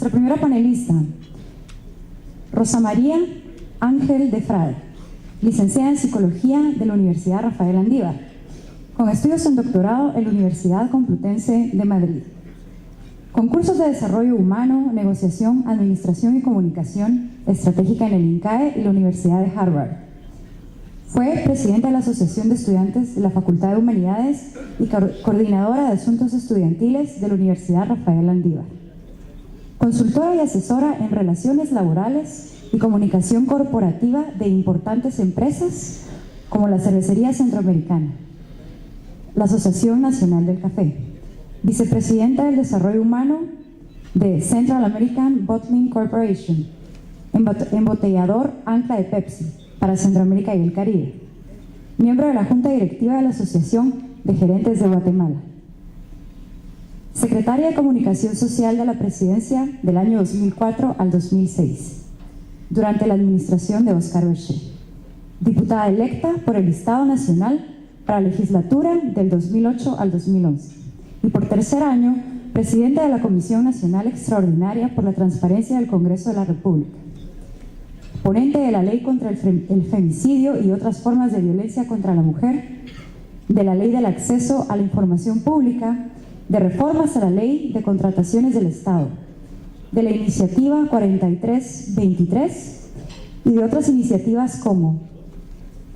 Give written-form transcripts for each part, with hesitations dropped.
Nuestra primera panelista, Rosa María Ángel de Frade, licenciada en Psicología de la Universidad Rafael Andívar, con estudios en doctorado en la Universidad Complutense de Madrid. Con cursos de desarrollo humano, negociación, administración y comunicación estratégica en el INCAE y la Universidad de Harvard. Fue presidenta de la Asociación de Estudiantes de la Facultad de Humanidades y coordinadora de Asuntos Estudiantiles de la Universidad Rafael Andívar. Consultora y asesora en relaciones laborales y comunicación corporativa de importantes empresas como la Cervecería Centroamericana, la Asociación Nacional del Café, vicepresidenta del Desarrollo Humano de Central American Bottling Corporation, embotellador ancla de Pepsi para Centroamérica y el Caribe, miembro de la Junta Directiva de la Asociación de Gerentes de Guatemala, secretaria de Comunicación Social de la Presidencia del año 2004 al 2006, durante la administración de Óscar Bechet, diputada electa por el Estado Nacional para la legislatura del 2008 al 2011 y por tercer año presidenta de la Comisión Nacional Extraordinaria por la Transparencia del Congreso de la República, ponente de la Ley contra el Femicidio y otras formas de violencia contra la mujer, de la Ley del Acceso a la Información Pública, de reformas a la Ley de Contrataciones del Estado, de la Iniciativa 4323 y de otras iniciativas como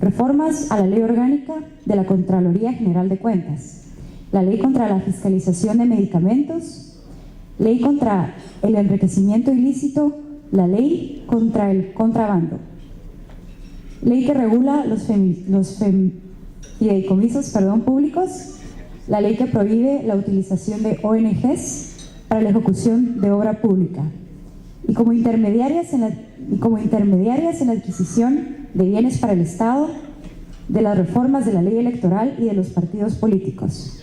reformas a la Ley Orgánica de la Contraloría General de Cuentas, la Ley contra la Fiscalización de Medicamentos, Ley contra el Enriquecimiento Ilícito, la Ley contra el Contrabando, Ley que regula los fideicomisos públicos, la Ley que prohíbe la utilización de ONGs para la ejecución de obra pública y como intermediarias en la adquisición de bienes para el Estado, de las reformas de la ley electoral y de los partidos políticos,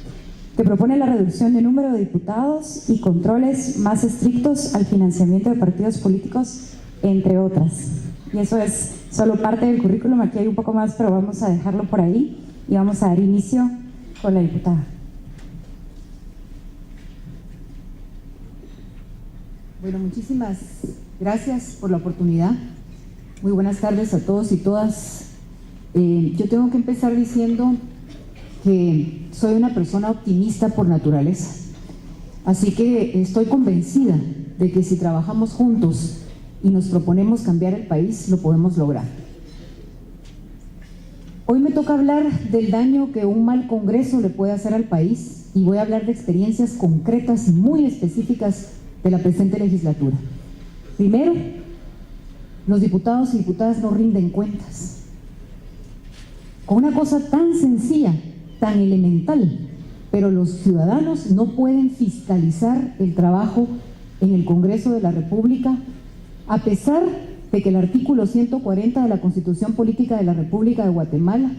que propone la reducción del número de diputados y controles más estrictos al financiamiento de partidos políticos, entre otras. Y eso es solo parte del currículum, aquí hay un poco más, pero vamos a dejarlo por ahí y vamos a dar inicio con la diputada. Bueno, muchísimas gracias por la oportunidad. Muy buenas tardes a todos y todas. Yo tengo que empezar diciendo que soy una persona optimista por naturaleza. Así que estoy convencida de que si trabajamos juntos y nos proponemos cambiar el país, lo podemos lograr. Hoy me toca hablar del daño que un mal Congreso le puede hacer al país y voy a hablar de experiencias concretas y muy específicas de la presente legislatura. Primero, los diputados y diputadas no rinden cuentas. Con una cosa tan sencilla, tan elemental, pero los ciudadanos no pueden fiscalizar el trabajo en el Congreso de la República, a pesar de que el artículo 140 de la Constitución Política de la República de Guatemala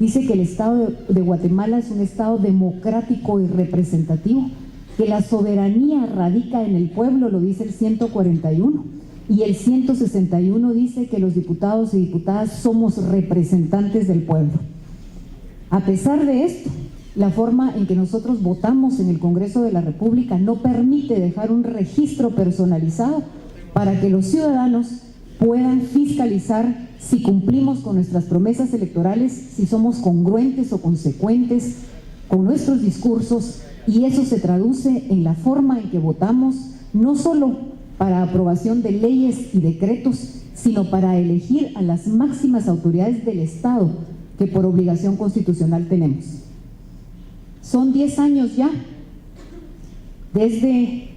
dice que el Estado de Guatemala es un Estado democrático y representativo, que la soberanía radica en el pueblo, lo dice el 141, y el 161 dice que los diputados y diputadas somos representantes del pueblo. A pesar de esto, la forma en que nosotros votamos en el Congreso de la República no permite dejar un registro personalizado para que los ciudadanos puedan fiscalizar si cumplimos con nuestras promesas electorales, si somos congruentes o consecuentes con nuestros discursos, y eso se traduce en la forma en que votamos, no solo para aprobación de leyes y decretos, sino para elegir a las máximas autoridades del Estado que por obligación constitucional tenemos. Son 10 años ya desde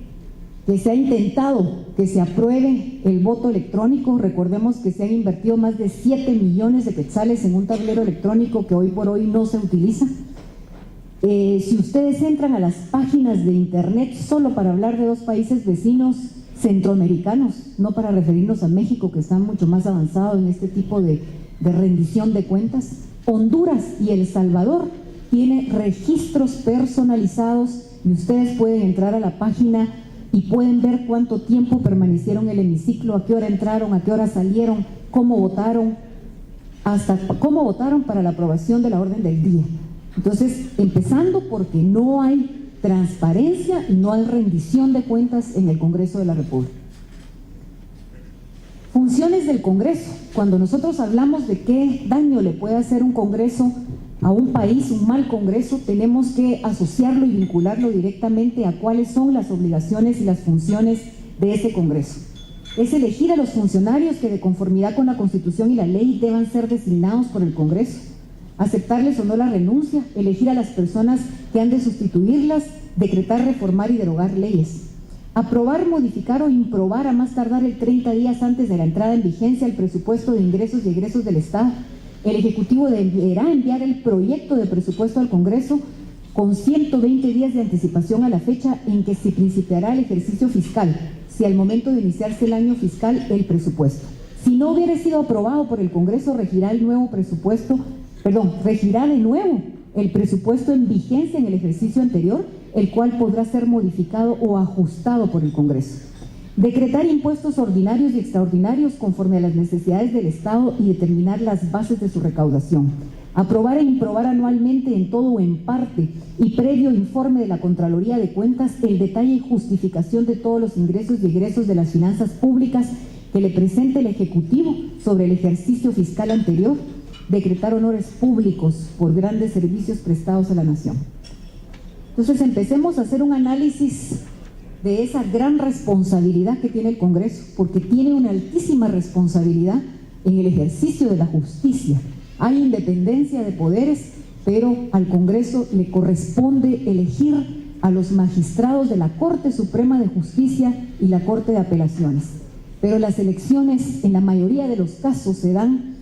que se ha intentado que se apruebe el voto electrónico. Recordemos que se han invertido más de 7 millones de quetzales en un tablero electrónico que hoy por hoy no se utiliza. Si ustedes entran a las páginas de internet solo para hablar de dos países vecinos centroamericanos, no para referirnos a México, que está mucho más avanzado en este tipo de rendición de cuentas, Honduras y El Salvador tiene registros personalizados y ustedes pueden entrar a la página y pueden ver cuánto tiempo permanecieron en el hemiciclo, a qué hora entraron, a qué hora salieron, cómo votaron, hasta cómo votaron para la aprobación de la orden del día. Entonces, empezando porque no hay transparencia y no hay rendición de cuentas en el Congreso de la República. Funciones del Congreso. Cuando nosotros hablamos de qué daño le puede hacer un Congreso a un país, un mal Congreso, tenemos que asociarlo y vincularlo directamente a cuáles son las obligaciones y las funciones de ese Congreso. Es elegir a los funcionarios que de conformidad con la Constitución y la ley deban ser designados por el Congreso, aceptarles o no la renuncia, elegir a las personas que han de sustituirlas, decretar, reformar y derogar leyes, aprobar, modificar o improbar a más tardar el 30 días antes de la entrada en vigencia el presupuesto de ingresos y egresos del Estado. El Ejecutivo deberá enviar el proyecto de presupuesto al Congreso con 120 días de anticipación a la fecha en que se principiará el ejercicio fiscal, si al momento de iniciarse el año fiscal el presupuesto. Si no hubiera sido aprobado por el Congreso, regirá de nuevo el presupuesto en vigencia en el ejercicio anterior, el cual podrá ser modificado o ajustado por el Congreso. Decretar impuestos ordinarios y extraordinarios conforme a las necesidades del Estado y determinar las bases de su recaudación. Aprobar e improbar anualmente en todo o en parte y previo informe de la Contraloría de Cuentas el detalle y justificación de todos los ingresos y egresos de las finanzas públicas que le presente el Ejecutivo sobre el ejercicio fiscal anterior. Decretar honores públicos por grandes servicios prestados a la nación. Entonces empecemos a hacer un análisis de esa gran responsabilidad que tiene el Congreso, porque tiene una altísima responsabilidad en el ejercicio de la justicia. Hay independencia de poderes, pero al Congreso le corresponde elegir a los magistrados de la Corte Suprema de Justicia y la Corte de Apelaciones. Pero las elecciones, en la mayoría de los casos, se dan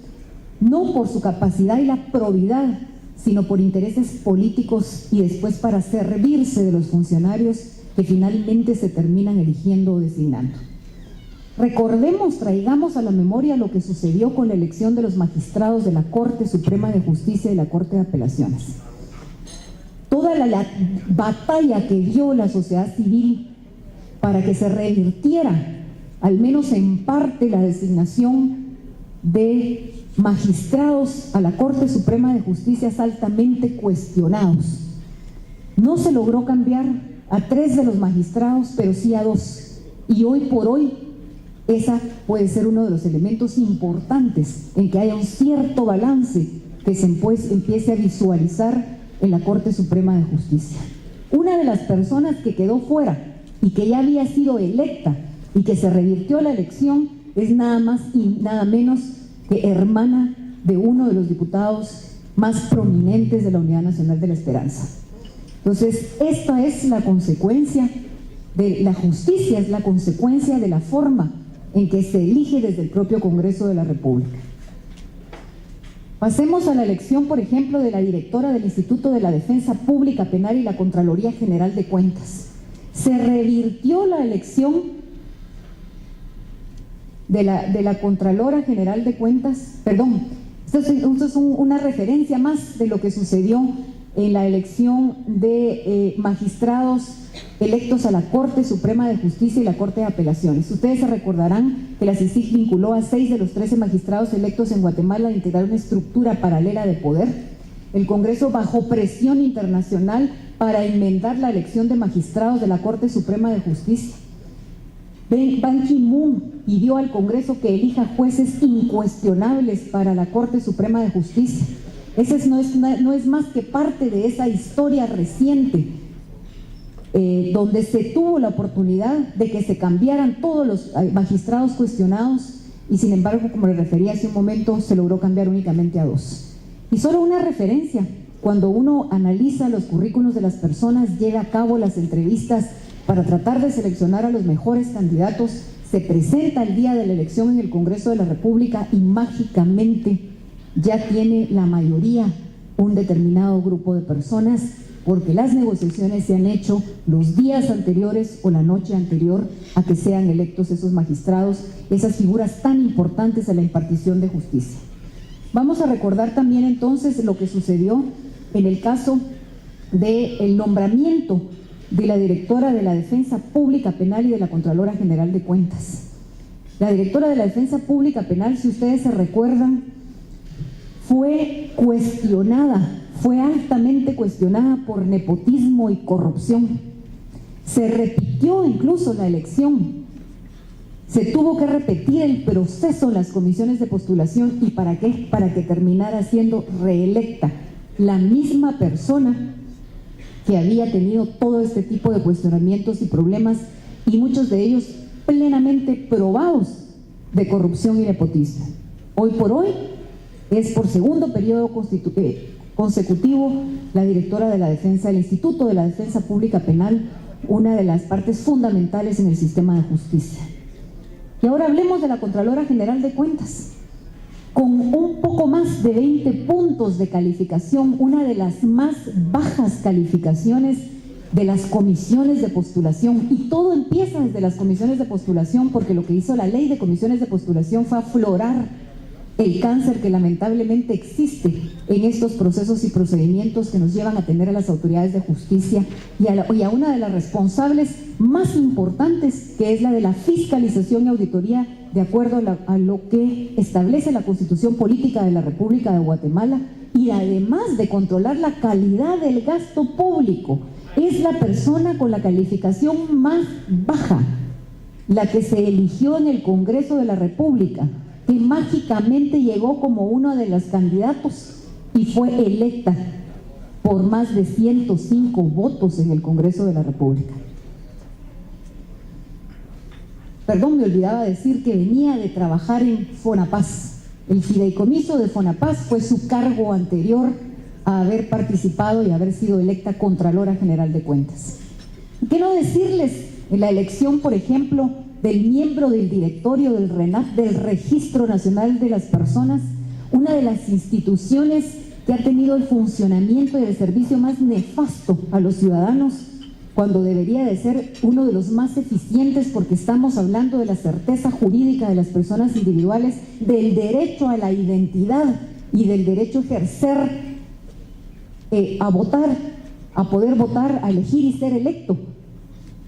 no por su capacidad y la probidad, sino por intereses políticos y después para servirse de los funcionarios que finalmente se terminan eligiendo o designando. Recordemos, traigamos a la memoria lo que sucedió con la elección de los magistrados de la Corte Suprema de Justicia y la Corte de Apelaciones. Toda la batalla que dio la sociedad civil para que se revirtiera, al menos en parte, la designación de magistrados a la Corte Suprema de Justicia altamente cuestionados. No se logró cambiar a 3 de los magistrados, pero sí a 2. Y hoy por hoy, esa puede ser uno de los elementos importantes en que haya un cierto balance que se empiece a visualizar en la Corte Suprema de Justicia. Una de las personas que quedó fuera y que ya había sido electa y que se revirtió la elección es nada más y nada menos que hermana de uno de los diputados más prominentes de la Unidad Nacional de la Esperanza. Entonces, esta es la consecuencia de la justicia, es la consecuencia de la forma en que se elige desde el propio Congreso de la República. Pasemos a la elección, por ejemplo, de la directora del Instituto de la Defensa Pública Penal y la Contraloría General de Cuentas. Se revirtió la elección de la Contralora General de Cuentas, esto es una referencia más de lo que sucedió en la elección de magistrados electos a la Corte Suprema de Justicia y la Corte de Apelaciones. Ustedes se recordarán que la CICIG vinculó a 6 de los 13 magistrados electos en Guatemala a integrar una estructura paralela de poder. El Congreso, bajo presión internacional para enmendar la elección de magistrados de la Corte Suprema de Justicia, Ban Ki-moon pidió al Congreso que elija jueces incuestionables para la Corte Suprema de Justicia. Ese no es más que parte de esa historia reciente, donde se tuvo la oportunidad de que se cambiaran todos los magistrados cuestionados y sin embargo, como le refería hace un momento, se logró cambiar únicamente a 2. Y solo una referencia, cuando uno analiza los currículos de las personas, lleva a cabo las entrevistas para tratar de seleccionar a los mejores candidatos, se presenta el día de la elección en el Congreso de la República y mágicamente ya tiene la mayoría un determinado grupo de personas, porque las negociaciones se han hecho los días anteriores o la noche anterior a que sean electos esos magistrados, esas figuras tan importantes a la impartición de justicia. Vamos a recordar también entonces lo que sucedió en el caso del nombramiento de la directora de la Defensa Pública Penal y de la Contralora General de Cuentas. La directora de la Defensa Pública Penal, si ustedes se recuerdan, fue cuestionada, fue altamente cuestionada por nepotismo y corrupción. Se repitió incluso la elección Se tuvo que repetir el proceso en las comisiones de postulación. ¿Y para qué? Para que terminara siendo reelecta la misma persona que había tenido todo este tipo de cuestionamientos y problemas, y muchos de ellos plenamente probados de corrupción y nepotismo. Hoy por hoy es por segundo periodo consecutivo la directora de la defensa del Instituto de la Defensa Pública Penal, una de las partes fundamentales en el sistema de justicia. Y ahora hablemos de la Contralora General de Cuentas. Con un poco más de 20 puntos de calificación, una de las más bajas calificaciones de las comisiones de postulación. Y todo empieza desde las comisiones de postulación, porque lo que hizo la ley de comisiones de postulación fue aflorar el cáncer que lamentablemente existe en estos procesos y procedimientos que nos llevan a tener a las autoridades de justicia y a una de las responsables más importantes, que es la de la fiscalización y auditoría, de acuerdo a lo que establece la Constitución Política de la República de Guatemala, y además de controlar la calidad del gasto público. Es la persona con la calificación más baja, la que se eligió en el Congreso de la República, que mágicamente llegó como uno de los candidatos y fue electa por más de 105 votos en el Congreso de la República. Perdón, me olvidaba decir que venía de trabajar en Fonapaz. El fideicomiso de Fonapaz fue su cargo anterior a haber participado y haber sido electa Contralora General de Cuentas. ¿Qué no decirles en la elección, por ejemplo, del miembro del directorio del RENAP, del Registro Nacional de las Personas, una de las instituciones que ha tenido el funcionamiento y el servicio más nefasto a los ciudadanos, cuando debería de ser uno de los más eficientes, porque estamos hablando de la certeza jurídica de las personas individuales, del derecho a la identidad y del derecho a ejercer, a votar, a poder votar, a elegir y ser electo?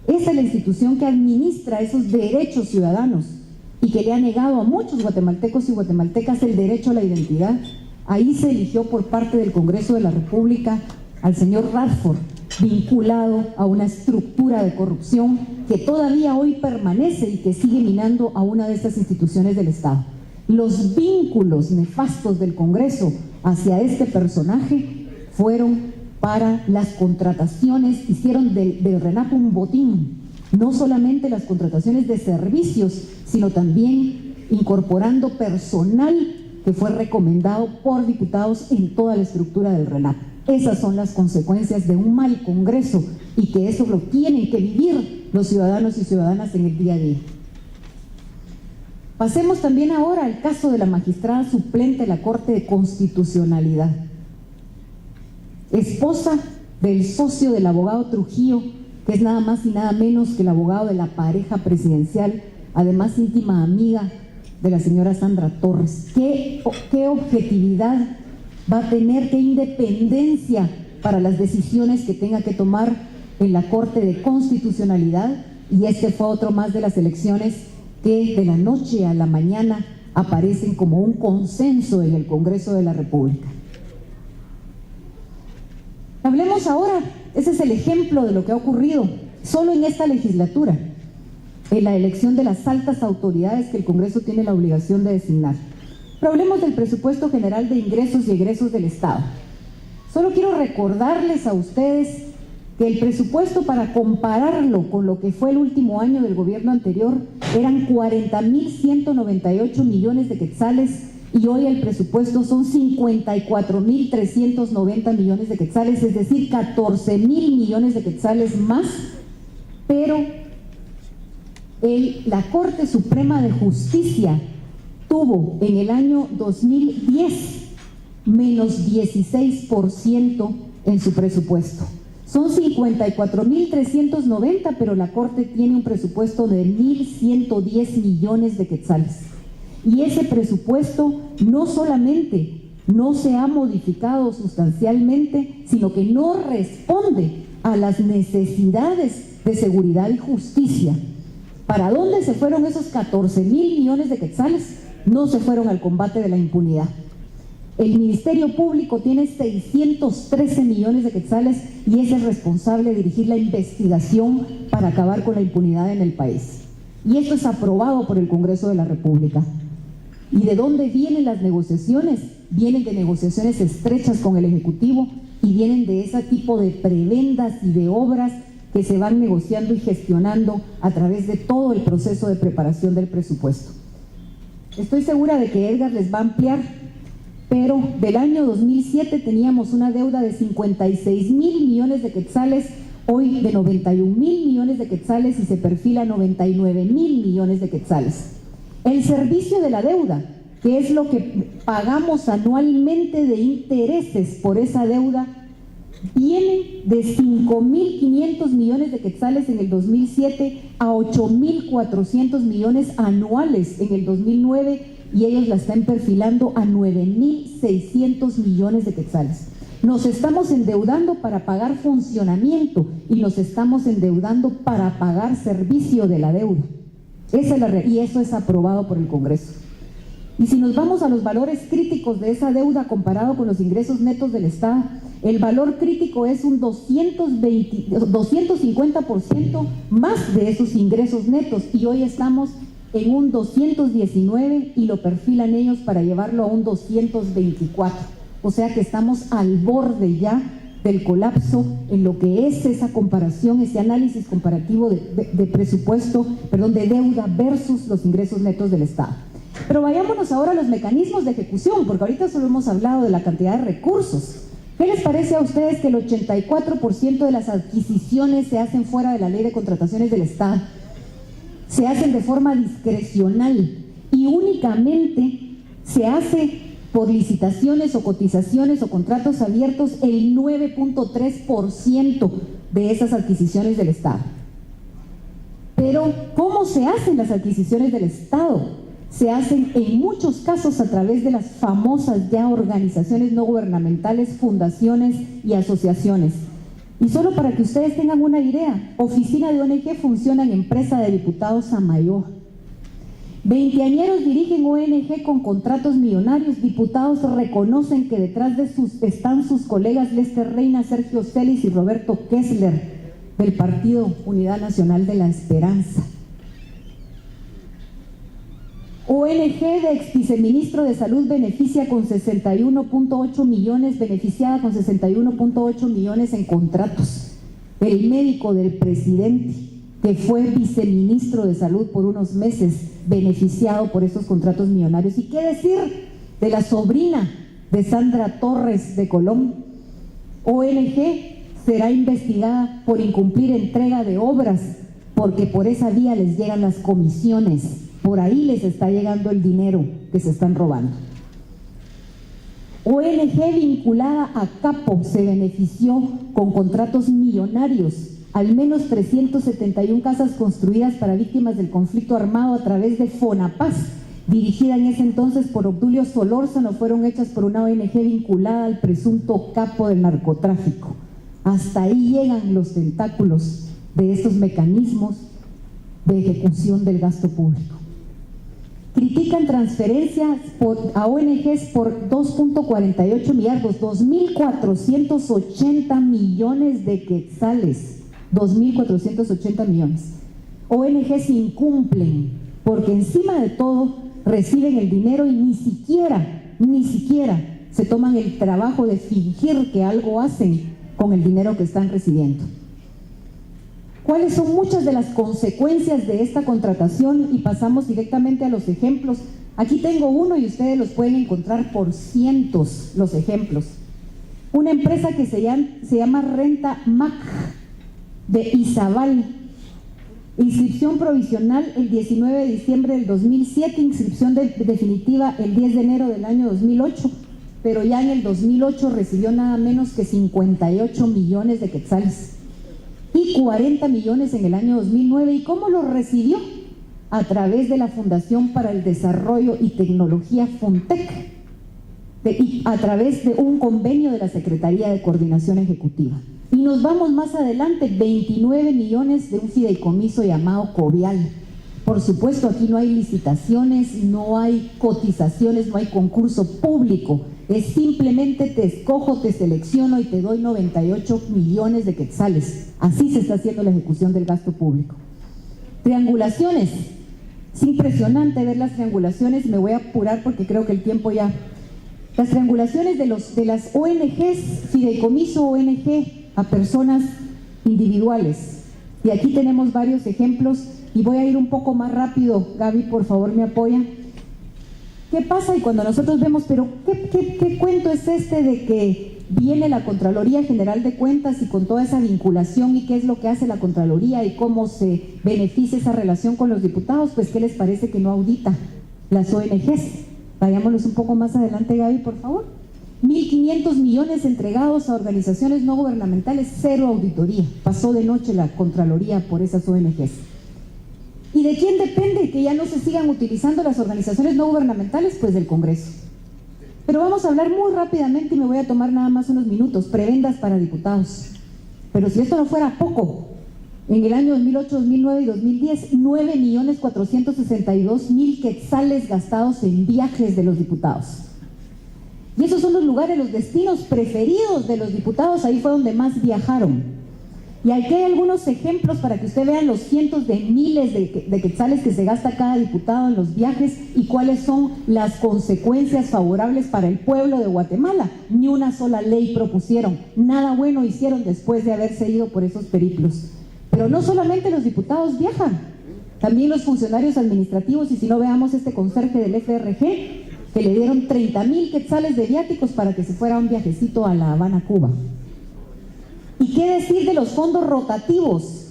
Esa es la institución que administra esos derechos ciudadanos y que le ha negado a muchos guatemaltecos y guatemaltecas el derecho a la identidad. Ahí se eligió por parte del Congreso de la República al señor Radford, vinculado a una estructura de corrupción que todavía hoy permanece y que sigue minando a una de estas instituciones del Estado. Los vínculos nefastos del Congreso hacia este personaje fueron para las contrataciones, hicieron del RENAP un botín, no solamente las contrataciones de servicios, sino también incorporando personal que fue recomendado por diputados en toda la estructura del RENAP. Esas son las consecuencias de un mal Congreso, y que eso lo tienen que vivir los ciudadanos y ciudadanas en el día a día. Pasemos también ahora al caso de la magistrada suplente de la Corte de Constitucionalidad, esposa del socio del abogado Trujillo, que es nada más y nada menos que el abogado de la pareja presidencial, además íntima amiga de la señora Sandra Torres. ¿Qué objetividad va a tener, qué independencia para las decisiones que tenga que tomar en la Corte de Constitucionalidad? Y este fue otro más de las elecciones que de la noche a la mañana aparecen como un consenso en el Congreso de la República. Hablemos ahora, ese es el ejemplo de lo que ha ocurrido solo en esta legislatura, en la elección de las altas autoridades que el Congreso tiene la obligación de designar. Pero hablemos del presupuesto general de ingresos y egresos del Estado. Solo quiero recordarles a ustedes que el presupuesto, para compararlo con lo que fue el último año del gobierno anterior, eran 40.198 millones de quetzales, y hoy el presupuesto son 54.390 millones de quetzales, es decir, 14.000 millones de quetzales más, pero la Corte Suprema de Justicia tuvo en el año 2010 menos 16% en su presupuesto. Son 54.390, pero la Corte tiene un presupuesto de 1.110 millones de quetzales. Y ese presupuesto no solamente no se ha modificado sustancialmente, sino que no responde a las necesidades de seguridad y justicia. ¿Para dónde se fueron esos 14.000 millones de quetzales? No se fueron al combate de la impunidad. El Ministerio Público tiene 613 millones de quetzales y es el responsable de dirigir la investigación para acabar con la impunidad en el país. Y esto es aprobado por el Congreso de la República. ¿Y de dónde vienen las negociaciones? Vienen de negociaciones estrechas con el Ejecutivo y vienen de ese tipo de prebendas y de obras que se van negociando y gestionando a través de todo el proceso de preparación del presupuesto. Estoy segura de que Edgar les va a ampliar, pero del año 2007 teníamos una deuda de 56,000 millones de quetzales, hoy de 91,000 millones de quetzales y se perfila 99,000 millones de quetzales. El servicio de la deuda, que es lo que pagamos anualmente de intereses por esa deuda, viene de 5,500 millones de quetzales en el 2007 a 8,400 millones anuales en el 2009 y ellos la están perfilando a 9,600 millones de quetzales. Nos estamos endeudando para pagar funcionamiento y nos estamos endeudando para pagar servicio de la deuda. Esa es la y eso es aprobado por el Congreso. Y si nos vamos a los valores críticos de esa deuda comparado con los ingresos netos del Estado, el valor crítico es un 250% más de esos ingresos netos y hoy estamos en un 219 y lo perfilan ellos para llevarlo a un 224. O sea que estamos al borde ya del colapso en lo que es esa comparación, ese análisis comparativo de presupuesto, perdón, de deuda versus los ingresos netos del Estado. Pero vayámonos ahora a los mecanismos de ejecución, porque ahorita solo hemos hablado de la cantidad de recursos. ¿Qué les parece a ustedes que el 84% de las adquisiciones se hacen fuera de la ley de contrataciones del Estado? Se hacen de forma discrecional y únicamente se hace por licitaciones o cotizaciones o contratos abiertos el 9.3% de esas adquisiciones del Estado. Pero, ¿cómo se hacen las adquisiciones del Estado? Se hacen en muchos casos a través de las famosas ya organizaciones no gubernamentales, fundaciones y asociaciones. Y solo para que ustedes tengan una idea, oficina de ONG funciona en empresa de diputados Samayoa. Veinteañeros dirigen ONG con contratos millonarios. Diputados reconocen que detrás de están sus colegas Lester Reina, Sergio Celis y Roberto Kessler del Partido Unidad Nacional de la Esperanza. ONG de ex viceministro de Salud beneficiada con 61.8 millones en contratos. El médico del presidente, que fue viceministro de Salud por unos meses, beneficiado por esos contratos millonarios. ¿Y qué decir de la sobrina de Sandra Torres de Colón? ONG será investigada por incumplir entrega de obras, porque por esa vía les llegan las comisiones. Por ahí les está llegando el dinero que se están robando. ONG vinculada a Capo se benefició con contratos millonarios. Al menos 371 casas construidas para víctimas del conflicto armado a través de Fonapaz, dirigida en ese entonces por Obdulio Solórzano, fueron hechas por una ONG vinculada al presunto capo del narcotráfico. Hasta ahí llegan los tentáculos de estos mecanismos de ejecución del gasto público. Critican transferencias a ONGs por 2.48 millardos, 2.480 millones de quetzales, 2.480 millones. ONGs incumplen, porque encima de todo reciben el dinero y ni siquiera se toman el trabajo de fingir que algo hacen con el dinero que están recibiendo. ¿Cuáles son muchas de las consecuencias de esta contratación? Y pasamos directamente a los ejemplos. Aquí tengo uno y ustedes los pueden encontrar por cientos los ejemplos. Una empresa que se llama Renta Mac de Izabal. Inscripción provisional el 19 de diciembre del 2007, inscripción definitiva el 10 de enero del año 2008, pero ya en el 2008 recibió nada menos que 58 millones de quetzales. Y 40 millones en el año 2009. ¿Y cómo lo recibió? A través de la Fundación para el Desarrollo y Tecnología FUNTEC, y a través de un convenio de la Secretaría de Coordinación Ejecutiva. Y nos vamos más adelante, 29 millones de un fideicomiso llamado Covial. Por supuesto, aquí no hay licitaciones, no hay cotizaciones, no hay concurso público. Es simplemente te escojo, te selecciono y te doy 98 millones de quetzales. Así se está haciendo la ejecución del gasto público. Triangulaciones. Es impresionante ver las triangulaciones, me voy a apurar porque creo que el tiempo ya... Las triangulaciones de las ONGs, fideicomiso ONG a personas individuales. Y aquí tenemos varios ejemplos y voy a ir un poco más rápido. Gaby, por favor, me apoya. ¿Qué pasa? Y cuando nosotros vemos, pero ¿qué cuento es este de que viene la Contraloría General de Cuentas y con toda esa vinculación y qué es lo que hace la Contraloría y cómo se beneficia esa relación con los diputados? Pues, ¿qué les parece que no audita las ONGs? Vayámonos un poco más adelante, Gaby, por favor. 1.500 millones entregados a organizaciones no gubernamentales, cero auditoría. Pasó de noche la Contraloría por esas ONGs. ¿Y de quién depende que ya no se sigan utilizando las organizaciones no gubernamentales? Pues del Congreso. Pero vamos a hablar muy rápidamente y me voy a tomar nada más unos minutos. Prebendas para diputados. Pero si esto no fuera poco, en el año 2008, 2009 y 2010, 9.462.000 quetzales gastados en viajes de los diputados. Y esos son los lugares, los destinos preferidos de los diputados, ahí fue donde más viajaron. Y aquí hay algunos ejemplos para que usted vea los cientos de miles de quetzales que se gasta cada diputado en los viajes y cuáles son las consecuencias favorables para el pueblo de Guatemala. Ni una sola ley propusieron, nada bueno hicieron después de haberse ido por esos periplos. Pero no solamente los diputados viajan, también los funcionarios administrativos, y si no, veamos este conserje del FRG, que le dieron 30.000 quetzales de viáticos para que se fuera un viajecito a La Habana, Cuba. ¿Y qué decir de los fondos rotativos?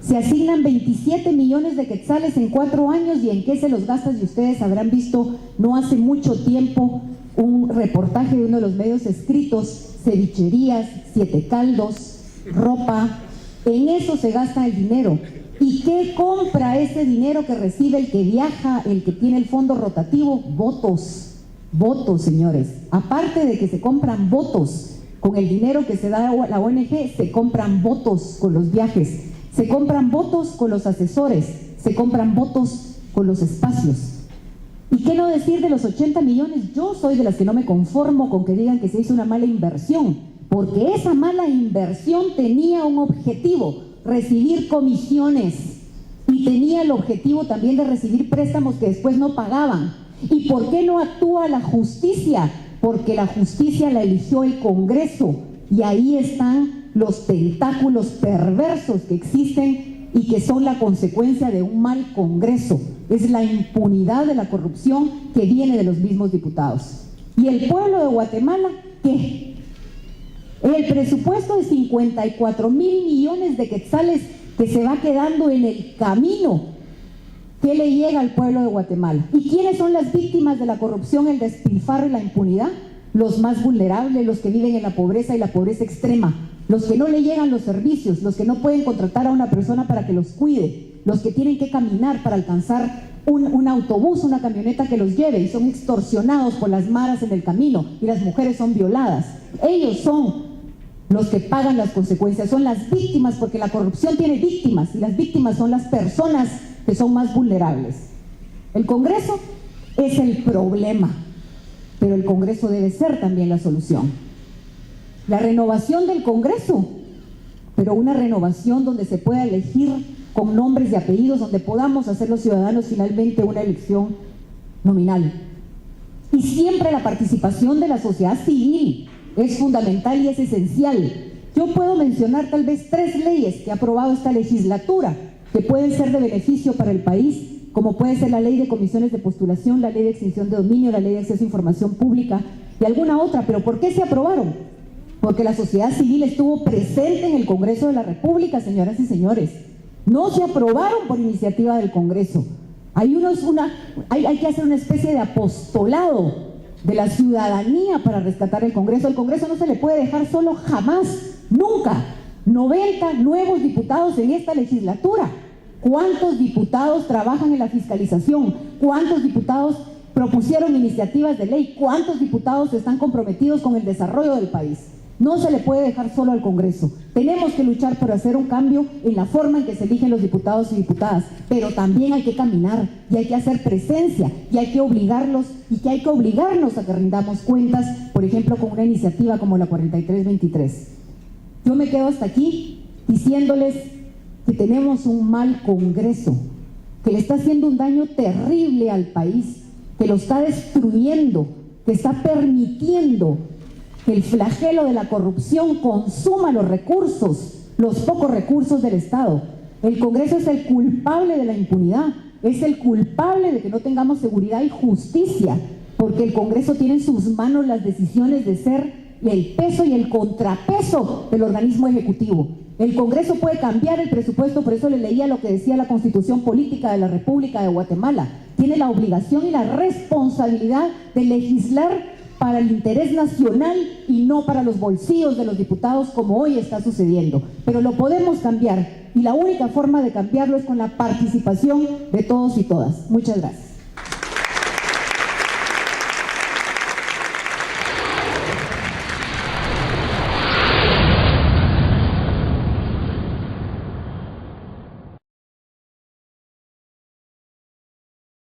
Se asignan 27 millones de quetzales en 4 años, ¿y en qué se los gastan? Y ustedes habrán visto no hace mucho tiempo un reportaje de uno de los medios escritos: cevicherías, 7 caldos, ropa. En eso se gasta el dinero. ¿Y qué compra ese dinero que recibe el que viaja, el que tiene el fondo rotativo? Votos. Votos, señores. Aparte de que se compran votos con el dinero que se da a la ONG, se compran votos con los viajes, se compran votos con los asesores, se compran votos con los espacios. ¿Y qué no decir de los 80 millones? Yo soy de las que no me conformo con que digan que se hizo una mala inversión, porque esa mala inversión tenía un objetivo: recibir comisiones, y tenía el objetivo también de recibir préstamos que después no pagaban. ¿Y por qué no actúa la justicia? Porque la justicia la eligió el Congreso, y ahí están los tentáculos perversos que existen y que son la consecuencia de un mal Congreso. Es la impunidad de la corrupción que viene de los mismos diputados. ¿Y el pueblo de Guatemala qué? El presupuesto de 54.000 millones de quetzales que se va quedando en el camino, ¿qué le llega al pueblo de Guatemala? ¿Y quiénes son las víctimas de la corrupción, el despilfarro y la impunidad? Los más vulnerables, los que viven en la pobreza y la pobreza extrema, los que no le llegan los servicios, los que no pueden contratar a una persona para que los cuide, los que tienen que caminar para alcanzar un autobús, una camioneta que los lleve, y son extorsionados por las maras en el camino, y las mujeres son violadas. Ellos son los que pagan las consecuencias, son las víctimas, porque la corrupción tiene víctimas, y las víctimas son las personas que son más vulnerables. El Congreso es el problema, pero el Congreso debe ser también la solución. La renovación del Congreso, pero una renovación donde se pueda elegir con nombres y apellidos, donde podamos hacer los ciudadanos finalmente una elección nominal. Y siempre la participación de la sociedad civil es fundamental y es esencial. Yo puedo mencionar tal vez 3 leyes que ha aprobado esta legislatura que pueden ser de beneficio para el país, como puede ser la ley de comisiones de postulación, la ley de extinción de dominio, la ley de acceso a información pública y alguna otra. ¿Pero por qué se aprobaron? Porque la sociedad civil estuvo presente en el Congreso de la República, señoras y señores. No se aprobaron por iniciativa del Congreso. Hay que hacer una especie de apostolado de la ciudadanía para rescatar el Congreso. El Congreso no se le puede dejar solo, jamás, nunca. 90 nuevos diputados en esta legislatura. ¿Cuántos diputados trabajan en la fiscalización? ¿Cuántos diputados propusieron iniciativas de ley? ¿Cuántos diputados están comprometidos con el desarrollo del país? No se le puede dejar solo al Congreso. Tenemos que luchar por hacer un cambio en la forma en que se eligen los diputados y diputadas, pero también hay que caminar y hay que hacer presencia y hay que obligarlos y que hay que obligarnos a que rindamos cuentas, por ejemplo, con una iniciativa como la 4323. Yo me quedo hasta aquí diciéndoles que tenemos un mal Congreso, que le está haciendo un daño terrible al país, que lo está destruyendo, que está permitiendo que el flagelo de la corrupción consuma los recursos, los pocos recursos del Estado. El Congreso es el culpable de la impunidad, es el culpable de que no tengamos seguridad y justicia, porque el Congreso tiene en sus manos las decisiones de ser el peso y el contrapeso del organismo ejecutivo. El Congreso puede cambiar el presupuesto, por eso le leía lo que decía la Constitución Política de la República de Guatemala. Tiene la obligación y la responsabilidad de legislar para el interés nacional y no para los bolsillos de los diputados, como hoy está sucediendo. Pero lo podemos cambiar, y la única forma de cambiarlo es con la participación de todos y todas. Muchas gracias.